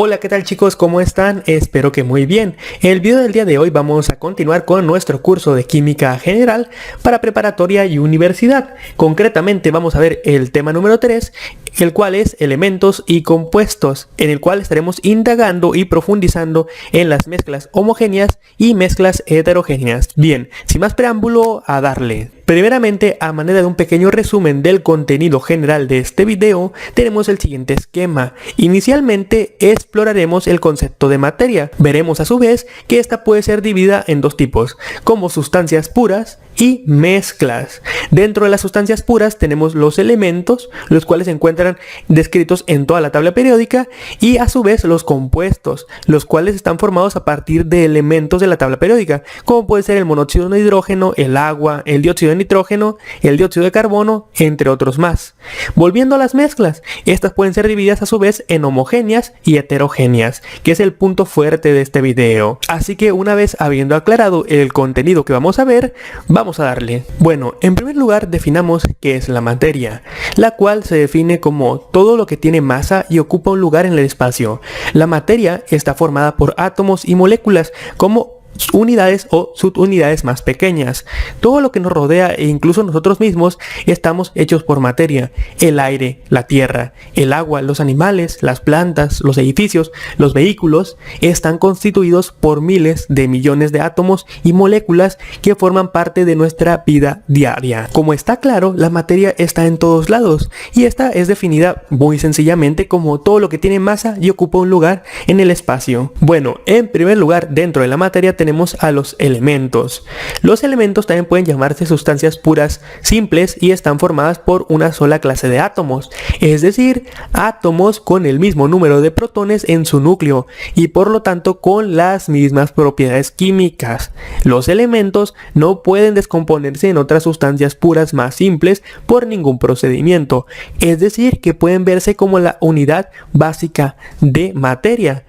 Hola, ¿qué tal chicos? ¿Cómo están? Espero que muy bien. En el video del día de hoy vamos a continuar con nuestro curso de Química General para preparatoria y universidad. Concretamente vamos a ver el tema número 3, el cual es elementos y compuestos, en el cual estaremos indagando y profundizando en las mezclas homogéneas y mezclas heterogéneas. Bien, sin más preámbulo, a darle. Primeramente, a manera de un pequeño resumen del contenido general de este video, tenemos el siguiente esquema. Inicialmente exploraremos el concepto de materia. Veremos a su vez que esta puede ser dividida en dos tipos, como sustancias puras y mezclas. Dentro de las sustancias puras tenemos los elementos, los cuales se encuentran descritos en toda la tabla periódica, y a su vez los compuestos, los cuales están formados a partir de elementos de la tabla periódica, como puede ser el monóxido de hidrógeno, el agua, el dióxido de nitrógeno, el dióxido de carbono, entre otros más. Volviendo a las mezclas, estas pueden ser divididas a su vez en homogéneas y heterogéneas, que es el punto fuerte de este video. Así que una vez habiendo aclarado el contenido que vamos a ver, vamos a darle. Bueno, en primer lugar definamos qué es la materia, la cual se define como todo lo que tiene masa y ocupa un lugar en el espacio. La materia está formada por átomos y moléculas como unidades o subunidades más pequeñas. Todo lo que nos rodea e incluso nosotros mismos estamos hechos por materia. El aire, la tierra, el agua, los animales, las plantas, los edificios, los vehículos están constituidos por miles de millones de átomos y moléculas que forman parte de nuestra vida diaria. Como está claro, la materia está en todos lados y esta es definida muy sencillamente como todo lo que tiene masa y ocupa un lugar en el espacio. Bueno, en primer lugar, dentro de la materia tenemos a los elementos. Los elementos también pueden llamarse sustancias puras simples y están formadas por una sola clase de átomos, es decir, átomos con el mismo número de protones en su núcleo y por lo tanto con las mismas propiedades químicas. Los elementos no pueden descomponerse en otras sustancias puras más simples por ningún procedimiento, es decir, que pueden verse como la unidad básica de materia,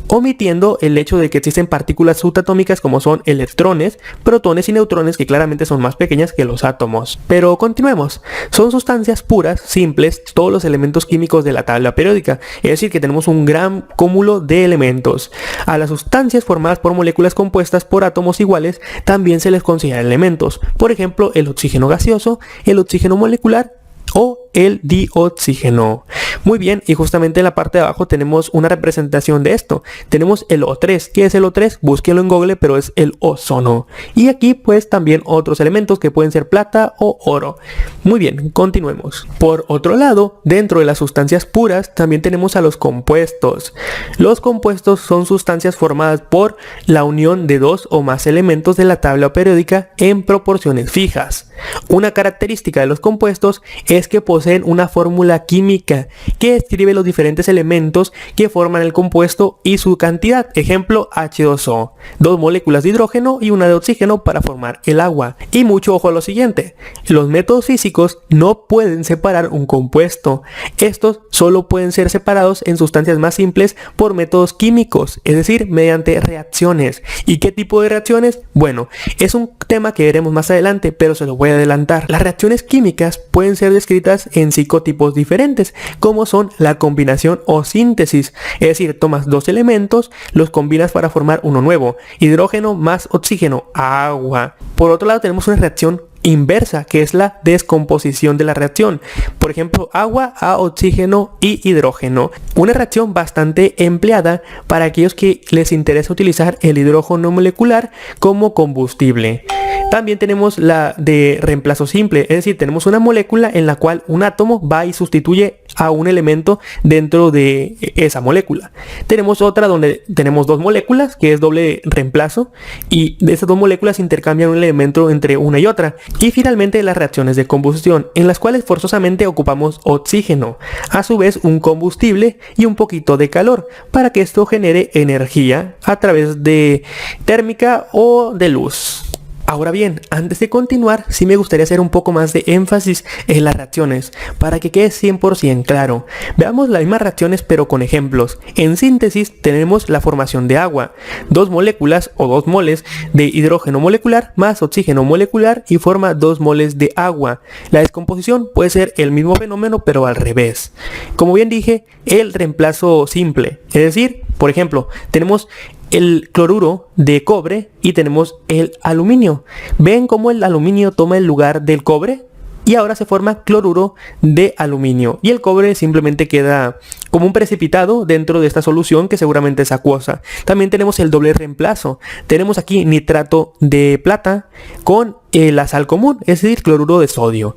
omitiendo el hecho de que existen partículas subatómicas como son electrones, protones y neutrones, que claramente son más pequeñas que los átomos. Pero continuemos. Son sustancias puras, simples, todos los elementos químicos de la tabla periódica, es decir, que tenemos un gran cúmulo de elementos. A las sustancias formadas por moléculas compuestas por átomos iguales también se les considera elementos. Por ejemplo, el oxígeno gaseoso, el oxígeno molecular o el dioxígeno. Muy bien, y justamente en la parte de abajo tenemos una representación de esto. Tenemos el O3. ¿Qué es el O3? Búsquenlo en Google, pero es el ozono. Y aquí pues también otros elementos que pueden ser plata o oro. Muy bien, continuemos. Por otro lado, dentro de las sustancias puras también tenemos a los compuestos. Los compuestos son sustancias formadas por la unión de dos o más elementos de la tabla periódica en proporciones fijas. Una característica de los compuestos es que poseen una fórmula química que describe los diferentes elementos que forman el compuesto y su cantidad. Ejemplo, H2O, dos moléculas de hidrógeno y una de oxígeno para formar el agua. Y mucho ojo a lo siguiente, los métodos físicos no pueden separar un compuesto. Estos solo pueden ser separados en sustancias más simples por métodos químicos, es decir, mediante reacciones. ¿Y qué tipo de reacciones? Bueno, es un tema que veremos más adelante, pero se lo voy a adelantar. Las reacciones químicas pueden ser descritas en 5 tipos diferentes, como son la combinación o síntesis, es decir, tomas dos elementos, los combinas para formar uno nuevo, hidrógeno más oxígeno, agua. Por otro lado tenemos una reacción inversa, que es la descomposición de la reacción. Por ejemplo, agua a oxígeno y hidrógeno. Una reacción bastante empleada para aquellos que les interesa utilizar el hidrógeno molecular como combustible. También tenemos la de reemplazo simple, es decir, tenemos una molécula en la cual un átomo va y sustituye a un elemento dentro de esa molécula. Tenemos otra donde tenemos dos moléculas, que es doble reemplazo, y de esas dos moléculas intercambian un elemento entre una y otra. Y finalmente las reacciones de combustión, en las cuales forzosamente ocupamos oxígeno, a su vez un combustible y un poquito de calor, para que esto genere energía a través de térmica o de luz. Ahora bien, antes de continuar, sí me gustaría hacer un poco más de énfasis en las reacciones, para que quede 100% claro. Veamos las mismas reacciones pero con ejemplos. En síntesis tenemos la formación de agua, dos moléculas o 2 moles de hidrógeno molecular más oxígeno molecular y forma 2 moles de agua. La descomposición puede ser el mismo fenómeno pero al revés. Como bien dije, el reemplazo simple, es decir, por ejemplo, tenemos el cloruro de cobre y tenemos el aluminio. ¿Ven cómo el aluminio toma el lugar del cobre? Y ahora se forma cloruro de aluminio y el cobre simplemente queda como un precipitado dentro de esta solución que seguramente es acuosa. También tenemos el doble reemplazo. Tenemos aquí nitrato de plata con la sal común, es decir, cloruro de sodio.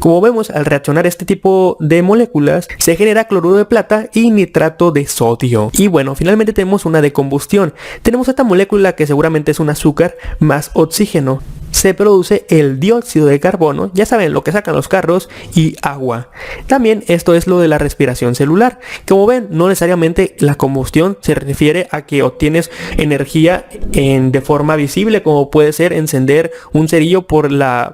Como vemos, al reaccionar este tipo de moléculas se genera cloruro de plata y nitrato de sodio. Y bueno, finalmente tenemos una decombustión. Tenemos esta molécula que seguramente es un azúcar más oxígeno. Se produce el dióxido de carbono, ya saben lo que sacan los carros, y agua. También esto es lo de la respiración celular. Como ven, no necesariamente la combustión se refiere a que obtienes energía de forma visible, como puede ser encender un cerillo por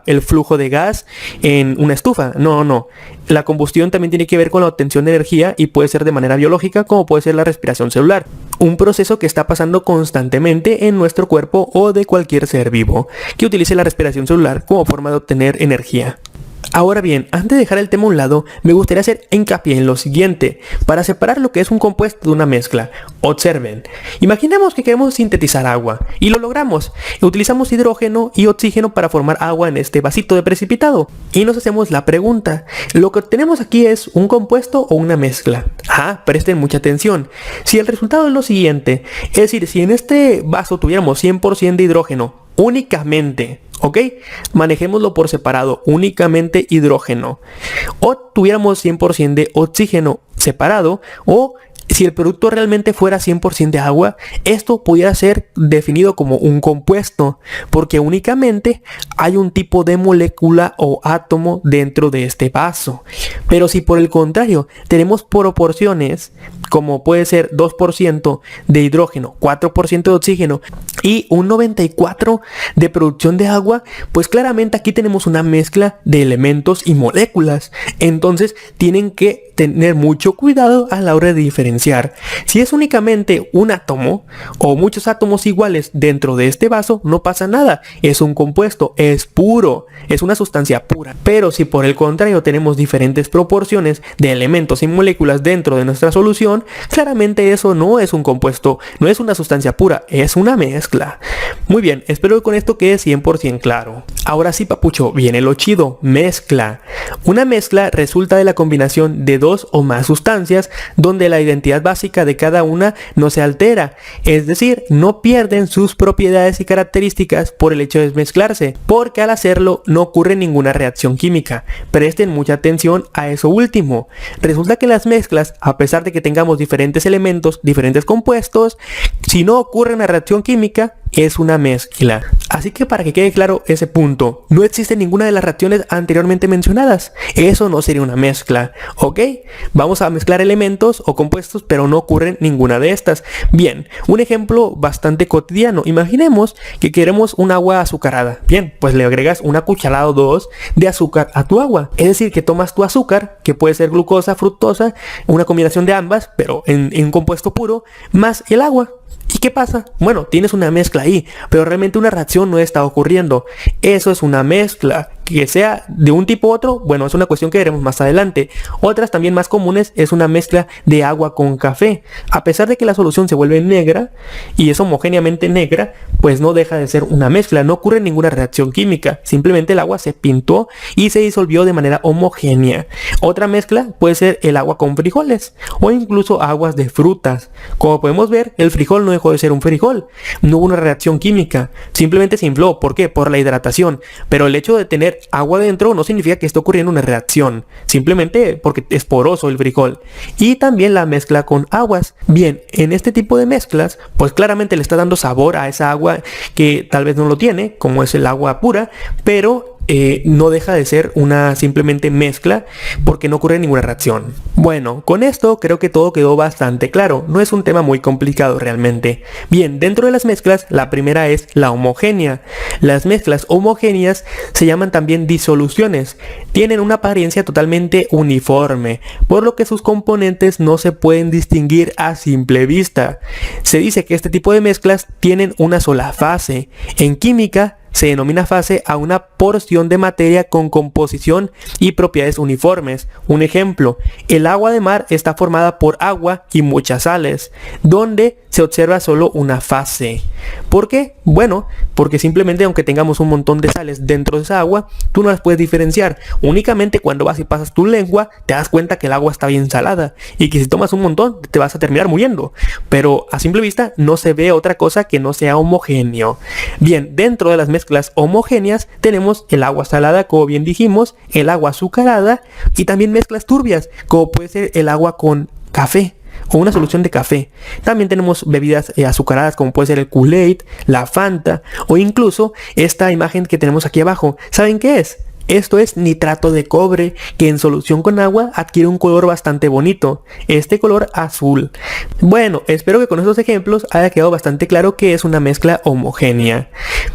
el flujo de gas en una estufa. No. La combustión también tiene que ver con la obtención de energía y puede ser de manera biológica, como puede ser la respiración celular. Un proceso que está pasando constantemente en nuestro cuerpo o de cualquier ser vivo que utilice la respiración celular como forma de obtener energía. Ahora bien, antes de dejar el tema a un lado, me gustaría hacer hincapié en lo siguiente, para separar lo que es un compuesto de una mezcla. Observen, imaginemos que queremos sintetizar agua, y lo logramos. Utilizamos hidrógeno y oxígeno para formar agua en este vasito de precipitado. Y nos hacemos la pregunta, ¿lo que obtenemos aquí es un compuesto o una mezcla? Presten mucha atención. Si el resultado es lo siguiente, es decir, si en este vaso tuviéramos 100% de hidrógeno, únicamente, ¿ok? Manejémoslo por separado, únicamente hidrógeno. O tuviéramos 100% de oxígeno separado, o si el producto realmente fuera 100% de agua, esto pudiera ser definido como un compuesto, porque únicamente hay un tipo de molécula o átomo dentro de este vaso. Pero si por el contrario tenemos proporciones, como puede ser 2% de hidrógeno, 4% de oxígeno y un 94% de producción de agua, pues claramente aquí tenemos una mezcla de elementos y moléculas. Entonces tienen que tener mucho cuidado a la hora de diferenciar. Si es únicamente un átomo o muchos átomos iguales dentro de este vaso, no pasa nada. Es un compuesto, es puro, es una sustancia pura. Pero si por el contrario tenemos diferentes proporciones de elementos y moléculas dentro de nuestra solución, claramente eso no es un compuesto, no es una sustancia pura, es una mezcla. Muy bien, espero que con esto quede 100% claro. Ahora sí, papucho, viene lo chido, mezcla. Una mezcla resulta de la combinación de 2 o más sustancias donde la identidad básica de cada una no se altera, es decir, no pierden sus propiedades y características por el hecho de mezclarse, porque al hacerlo no ocurre ninguna reacción química. Presten mucha atención a eso último. Resulta que las mezclas, a pesar de que tengamos diferentes elementos, diferentes compuestos, si no ocurre una reacción química, es una mezcla. Así que para que quede claro ese punto, no existe ninguna de las reacciones anteriormente mencionadas. Eso no sería una mezcla, ¿ok? Vamos a mezclar elementos o compuestos, pero no ocurre ninguna de estas. Bien, un ejemplo bastante cotidiano. Imaginemos que queremos un agua azucarada. Bien, pues le agregas una cucharada o 2 de azúcar a tu agua. Es decir, que tomas tu azúcar, que puede ser glucosa, fructosa, una combinación de ambas, pero en un compuesto puro, más el agua. ¿Y qué pasa? Bueno, tienes una mezcla ahí, pero realmente una reacción no está ocurriendo. Eso es una mezcla. Que sea de un tipo u otro, bueno, es una cuestión que veremos más adelante. Otras también más comunes es una mezcla de agua con café. A pesar de que la solución se vuelve negra y es homogéneamente negra, pues no deja de ser una mezcla. No ocurre ninguna reacción química. Simplemente el agua se pintó y se disolvió de manera homogénea. Otra mezcla puede ser el agua con frijoles o incluso aguas de frutas. Como podemos ver, el frijol no dejó de ser un frijol. No hubo una reacción química. Simplemente se infló. ¿Por qué? Por la hidratación. Pero el hecho de tener agua dentro no significa que esté ocurriendo una reacción, simplemente porque es poroso el frijol. Y también la mezcla con aguas. Bien, en este tipo de mezclas, pues claramente le está dando sabor a esa agua que tal vez no lo tiene, como es el agua pura, pero no deja de ser una simplemente mezcla porque no ocurre ninguna reacción. Bueno, con esto creo que todo quedó bastante claro, no es un tema muy complicado realmente. Bien, dentro de las mezclas, la primera es la homogénea. Las mezclas homogéneas se llaman también disoluciones, tienen una apariencia totalmente uniforme, por lo que sus componentes no se pueden distinguir a simple vista. Se dice que este tipo de mezclas tienen una sola fase. En química se denomina fase a una porción de materia con composición y propiedades uniformes. Un ejemplo, el agua de mar está formada por agua y muchas sales, donde se observa solo una fase. ¿Por qué? Bueno, porque simplemente aunque tengamos un montón de sales dentro de esa agua, tú no las puedes diferenciar. Únicamente cuando vas y pasas tu lengua, te das cuenta que el agua está bien salada y que si tomas un montón te vas a terminar muriendo. Pero a simple vista no se ve otra cosa que no sea homogéneo. Bien, dentro de las mezclas homogéneas tenemos el agua salada, como bien dijimos, el agua azucarada y también mezclas turbias, como puede ser el agua con café o una solución de café. También tenemos bebidas azucaradas como puede ser el Kool-Aid, la Fanta o incluso esta imagen que tenemos aquí abajo. ¿Saben qué es? Esto es nitrato de cobre, que en solución con agua adquiere un color bastante bonito, este color azul. Bueno, espero que con estos ejemplos haya quedado bastante claro que es una mezcla homogénea.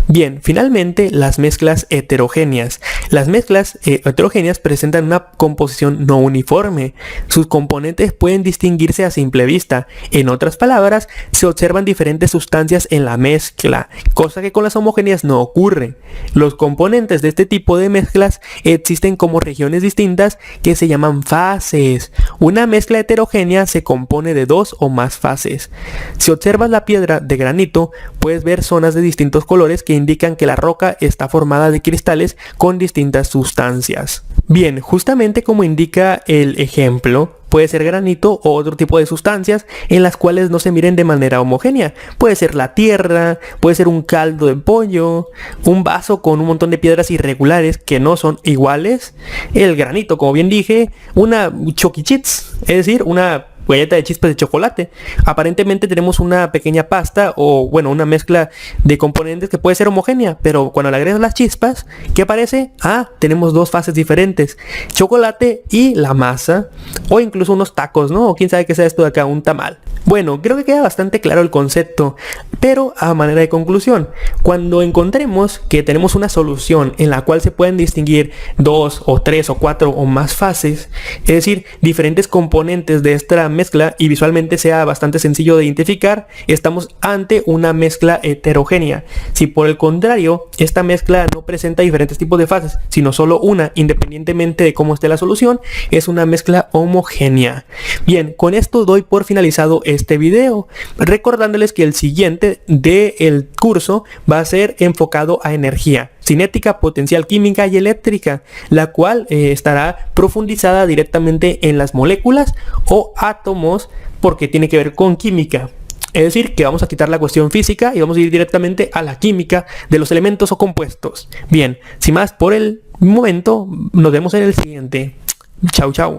Bien, finalmente las mezclas heterogéneas. Las mezclas heterogéneas presentan una composición no uniforme. Sus componentes pueden distinguirse a simple vista. En otras palabras, se observan diferentes sustancias en la mezcla, cosa que con las homogéneas no ocurre. Los componentes de este tipo de mezcla existen como regiones distintas que se llaman fases. Una mezcla heterogénea se compone de dos o más fases. Si observas la piedra de granito, puedes ver zonas de distintos colores que indican que la roca está formada de cristales con distintas sustancias. Bien, justamente como indica el ejemplo, puede ser granito o otro tipo de sustancias en las cuales no se miren de manera homogénea. Puede ser la tierra, puede ser un caldo de pollo, un vaso con un montón de piedras irregulares que no son iguales. El granito, como bien dije, una Chucky Cheez, es decir, una galleta de chispas de chocolate. Aparentemente tenemos una pequeña pasta o bueno, una mezcla de componentes que puede ser homogénea, pero cuando le agregas las chispas, ¿qué aparece? Ah, tenemos dos fases diferentes, chocolate y la masa, o incluso unos tacos, ¿no? O quién sabe qué sea esto de acá, un tamal. Bueno, creo que queda bastante claro el concepto, pero a manera de conclusión, cuando encontremos que tenemos una solución en la cual se pueden distinguir dos o tres o cuatro o más fases, es decir, diferentes componentes de esta mezcla y visualmente sea bastante sencillo de identificar, estamos ante una mezcla heterogénea. Si por el contrario, esta mezcla no presenta diferentes tipos de fases, sino solo una, independientemente de cómo esté la solución, es una mezcla homogénea. Bien, con esto doy por finalizado este video, recordándoles que el siguiente del curso va a ser enfocado a energía, cinética, potencial química y eléctrica, la cual estará profundizada directamente en las moléculas o átomos porque tiene que ver con química. Es decir, que vamos a quitar la cuestión física y vamos a ir directamente a la química de los elementos o compuestos. Bien, sin más por el momento, nos vemos en el siguiente. Chau, chau.